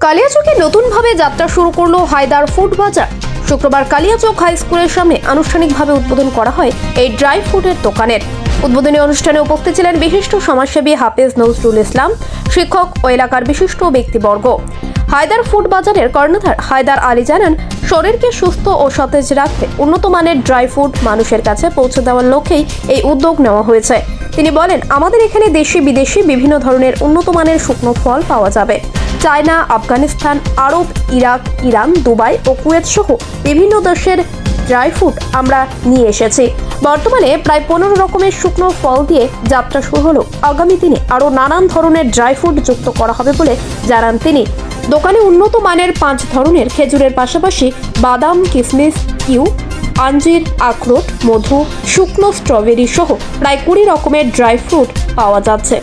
কালিয়াচকে নতুনভাবে যাত্রা শুরু করলো হায়দার ফুড বাজার। শুক্রবার কালিয়াচক হাই স্কুলের সামনে আনুষ্ঠানিকভাবে উদ্বোধন করা হয় এই ড্রাই ফুডের দোকানের। উদ্বোধনী অনুষ্ঠানে উপস্থিত ছিলেন বিশিষ্ট সমাজসেবী হাফেজ নজরুল ইসলাম, শিক্ষক ও এলাকার বিশিষ্ট ব্যক্তিবর্গ। হায়দার ফুড বাজারের কর্ণধার হায়দার আলী জানান, শরীরকে সুস্থ ও সতেজ রাখতে উন্নত মানের ড্রাই ফুড মানুষের কাছে পৌঁছে দেওয়ার লক্ষ্যেই এই উদ্যোগ নেওয়া হয়েছে। তিনি বলেন, আমাদের এখানে দেশি বিদেশি বিভিন্ন ধরনের উন্নত মানের শুকনো ফল পাওয়া যাবে। চায়না, আফগানিস্তান, আরব, ইরাক, ইরান, দুবাই ও কুয়েত সহ বিভিন্ন দেশের ড্রাই ফ্রুট আমরা নিয়ে এসেছি। বর্তমানে প্রায় 15 রকমের শুকনো ফল দিয়ে যাত্রা শুরু হলো। আগামী দিনে আরও নানান ধরনের ড্রাই ফ্রুট যুক্ত করা হবে বলে জানান তিনি। দোকানে উন্নত মানের 5 ধরনের খেজুরের পাশাপাশি বাদাম, কিশমিশ, কিউ, আঞ্জির, আখরোট, মধু, শুকনো স্ট্রবেরি সহ প্রায় 20 রকমের ড্রাই ফ্রুট পাওয়া যাচ্ছে।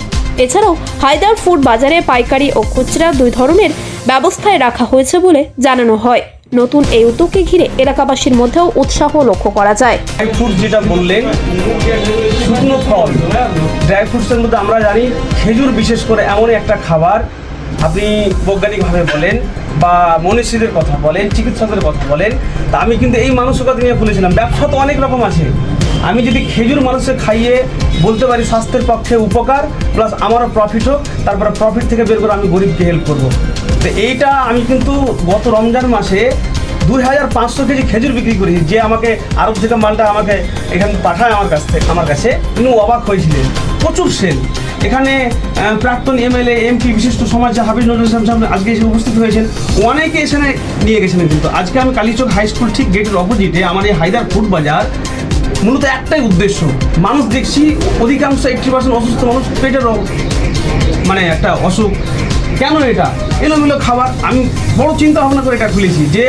এছাড়াও হায়দার ফুড বাজারে পাইকারি ও খুচরা 2 ধরনের ব্যবস্থায় রাখা হয়েছে বলে জানানো হয়। নতুন এই উদ্যোগকে ঘিরে এলাকাবাসীর মধ্যেও উৎসাহ লক্ষ্য করা যায়। ড্রাই ফ্রুট যেটা বললেন, শুকনো ফল, ড্রাই ফ্রুটসের মধ্যে আমরা জানি খেজুর বিশেষ করে এমন একটা খাবার, আপনি বৈজ্ঞানিকভাবে বলেন বা মনীষীদের কথা বলেন, চিকিৎসকদের কথা বলেন, তা আমি কিন্তু এই মানসিকতা নিয়ে বলেছিলাম। ব্যবসা তো অনেক রকম আছে, আমি যদি খেজুর মানুষকে খাইয়ে বলতে পারি স্বাস্থ্যের পক্ষে উপকার, প্লাস আমারও প্রফিট হোক, তারপরে প্রফিট থেকে বের করে আমি গরিবকে হেল্প করবো। তো এইটা আমি কিন্তু গত রমজান মাসে 2500 কেজি খেজুর বিক্রি করেছি। যে আমাকে আরব থেকে মালটা আমাকে এখানে পাঠায় আমার কাছে তিনি অবাক হয়েছিলেন। প্রচুর সেল। এখানে প্রাক্তন এমএলএ, এমপি, বিশিষ্ট সমাজ হাফেজ নজরুল ইসলাম সাহেব আজকে এসে উপস্থিত হয়েছেন। অনেকে এখানে নিয়ে গেছিলেন। কিন্তু আজকে আমি কালীচক হাই স্কুল ঠিক গেটের অপোজিটে আমার এই হায়দার ফুড বাজার, মূলত একটাই উদ্দেশ্য। মানুষ দেখছি অধিকাংশ 80% অসুস্থ মানুষ, পেটের মানে একটা অসুখ। কেন এটা এলোমেলো খাবার? আমি বড় চিন্তা ভাবনা করে এটা খুলেছি যে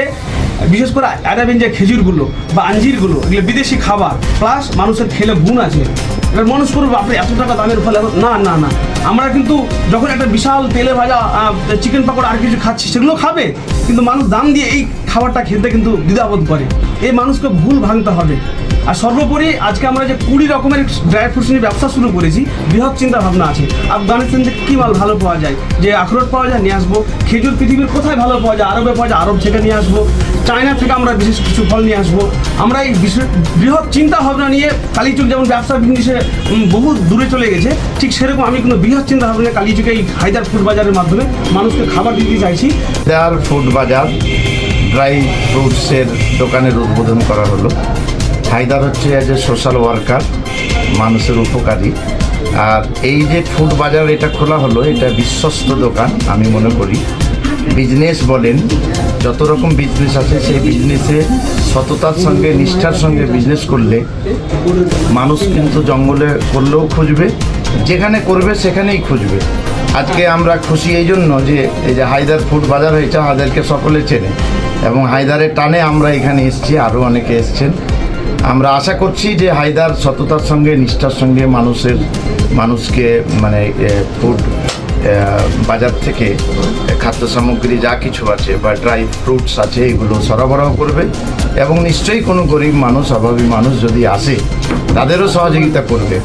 বিশেষ করে আরাবিয়ান যে খেজুরগুলো বা আঞ্জিরগুলো, এগুলো বিদেশি খাবার, প্লাস মানুষের খেলে গুণ আছে। এবার মানুষ করবো আপনি এত টাকা দামের ফলে না না না, আমরা কিন্তু যখন একটা বিশাল তেলে ভাজা চিকেন পাকোড়া আর কিছু খাচ্ছি, সেগুলো খাবে, কিন্তু মানুষ দাম দিয়ে এই খাবারটা খেতে কিন্তু দ্বিধাবোধ করে। এই মানুষকে ভুল ভাঙতে হবে। আর সর্বোপরি আজকে আমরা যে 20 রকমের ড্রাই ফ্রুটস নিয়ে ব্যবসা শুরু করেছি, বৃহৎ চিন্তা ভাবনা আছে। আফগানিস্তান থেকে কী মাল ভালো পাওয়া যায়, যে আখরোট পাওয়া যায় নিয়ে আসবো। খেজুর পৃথিবীর কোথায় ভালো পাওয়া যায়, আরবে পাওয়া যায়, আরব থেকে নিয়ে আসবো। চায়না থেকে আমরা বিশেষ কিছু ফল নিয়ে আসবো। আমরা এই বৃহৎ চিন্তা ভাবনা নিয়ে কালীচক যেমন ব্যবসা বিজনেসে বহু দূরে চলে গেছে, ঠিক সেরকম আমি কোনো বৃহৎ চিন্তা ভাবনা কালীচকে এই হায়দার ফুড বাজারের মাধ্যমে মানুষকে খাবার দিতে চাইছি। হায়দার ফুড বাজার ড্রাই ফ্রুটসের দোকানের উদ্বোধন করা হলো। হায়দার হচ্ছে অ্যাজ এ সোশ্যাল ওয়ার্কার, মানুষের উপকারী। আর এই যে ফুড বাজার এটা খোলা হলো, এটা বিশ্বস্ত দোকান আমি মনে করি। বিজনেস বলেন, যত রকম বিজনেস আছে সেই বিজনেসে সততার সঙ্গে, নিষ্ঠার সঙ্গে বিজনেস করলে মানুষ কিন্তু জঙ্গলে করলেও খুঁজবে, যেখানে করবে সেখানেই খুঁজবে। আজকে আমরা খুশি এই জন্য যে এই যে হায়দার ফুড বাজার হয়েছে, হায়দারকে সকলে চেনে এবং হায়দারের টানে আমরা এখানে এসেছি, আরও অনেকে এসছেন। আমরা আশা করছি যে হায়দার সততার সঙ্গে, নিষ্ঠার সঙ্গে মানুষকে মানে ফুড বাজার থেকে খাদ্য সামগ্রী যা কিছু আছে বা ড্রাই ফ্রুটস আছে, এগুলো সরবরাহ করবে এবং নিশ্চয়ই কোনো গরিব মানুষ, অভাবী মানুষ যদি আসে, তাদেরও সহযোগিতা করবে।